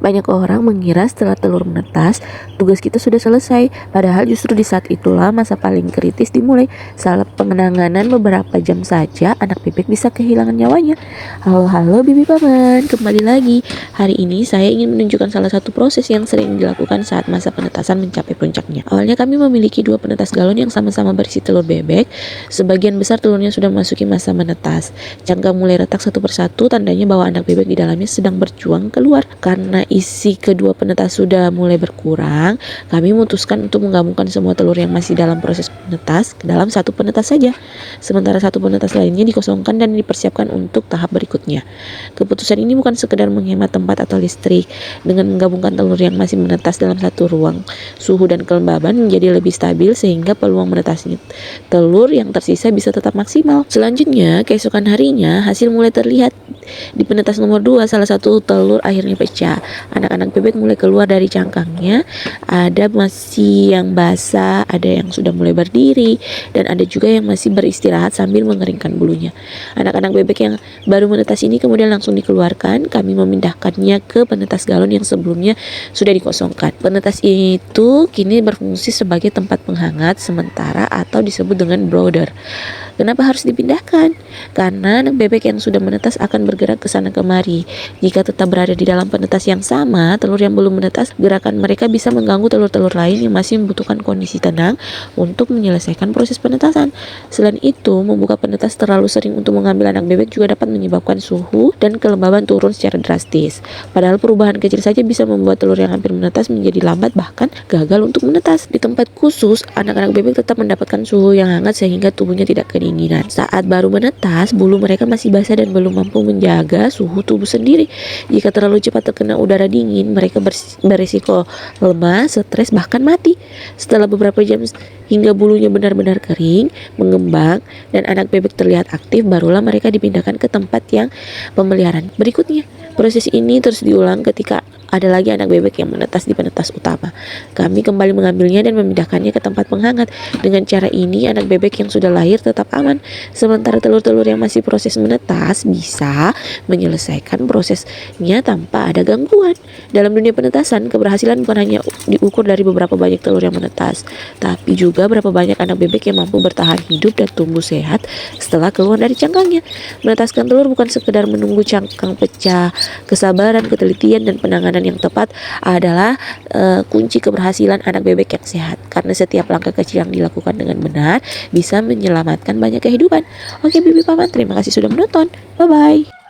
Banyak orang mengira setelah telur menetas, tugas kita sudah selesai. Padahal justru di saat itulah masa paling kritis dimulai. Salah pengenangan beberapa jam saja, anak bebek bisa kehilangan nyawanya. Halo Bibi Paman, kembali lagi. Hari ini saya ingin menunjukkan salah satu proses yang sering dilakukan saat masa penetasan mencapai puncaknya. Awalnya kami memiliki dua penetas galon yang sama-sama berisi telur bebek. Sebagian besar telurnya sudah memasuki masa menetas. Cangkang mulai retak satu persatu, tandanya bahwa anak bebek di dalamnya sedang berjuang keluar. Karena isi kedua penetas sudah mulai berkurang, kami memutuskan untuk menggabungkan semua telur yang masih dalam proses penetas ke dalam satu penetas saja. Sementara satu penetas lainnya dikosongkan dan dipersiapkan untuk tahap berikutnya. Keputusan ini bukan sekedar menghemat tempat atau listrik. Dengan menggabungkan telur yang masih menetas dalam satu ruang, suhu dan kelembaban menjadi lebih stabil sehingga peluang menetasnya telur yang tersisa bisa tetap maksimal. Selanjutnya, keesokan harinya hasil mulai terlihat. Di penetas nomor 2, salah satu telur akhirnya pecah. Anak-anak bebek mulai keluar dari cangkangnya. Ada masih yang basah, ada yang sudah mulai berdiri, dan ada juga yang masih beristirahat sambil mengeringkan bulunya. Anak-anak bebek yang baru menetas ini kemudian langsung dikeluarkan. Kami memindahkannya ke penetas galon yang sebelumnya sudah dikosongkan. Penetas itu kini berfungsi sebagai tempat penghangat sementara atau disebut dengan brooder. Kenapa harus dipindahkan? Karena anak bebek yang sudah menetas akan bergerak ke sana kemari. Jika tetap berada di dalam penetas yang sama, telur yang belum menetas, gerakan mereka bisa mengganggu telur-telur lain yang masih membutuhkan kondisi tenang untuk menyelesaikan proses penetasan. Selain itu, membuka penetas terlalu sering untuk mengambil anak bebek juga dapat menyebabkan suhu dan kelembaban turun secara drastis. Padahal perubahan kecil saja bisa membuat telur yang hampir menetas menjadi lambat bahkan gagal untuk menetas. Di tempat khusus, anak-anak bebek tetap mendapatkan suhu yang hangat sehingga tubuhnya tidak kedinginan. Saat baru menetas, bulu mereka masih basah dan belum mampu menjaga suhu tubuh sendiri. Jika terlalu cepat terkena udara dingin, mereka berisiko lemah, stres, bahkan mati. Setelah beberapa jam hingga bulunya benar-benar kering, mengembang, dan anak bebek terlihat aktif, barulah mereka dipindahkan ke tempat yang pemeliharaan berikutnya. Proses ini terus diulang ketika ada lagi anak bebek yang menetas di penetas utama. Kami kembali mengambilnya dan memindahkannya ke tempat penghangat. Dengan cara ini, anak bebek yang sudah lahir tetap aman, sementara telur-telur yang masih proses menetas bisa menyelesaikan prosesnya tanpa ada gangguan. Dalam dunia penetasan, keberhasilan bukan hanya diukur dari beberapa banyak telur yang menetas, tapi juga berapa banyak anak bebek yang mampu bertahan hidup dan tumbuh sehat setelah keluar dari cangkangnya. Menetaskan telur bukan sekedar menunggu cangkang pecah. Kesabaran, ketelitian, dan penanganan yang tepat adalah kunci keberhasilan anak bebek yang sehat. Karena setiap langkah kecil yang dilakukan dengan benar bisa menyelamatkan banyak kehidupan. Oke Bibi Paman, terima kasih sudah menonton. Bye-bye.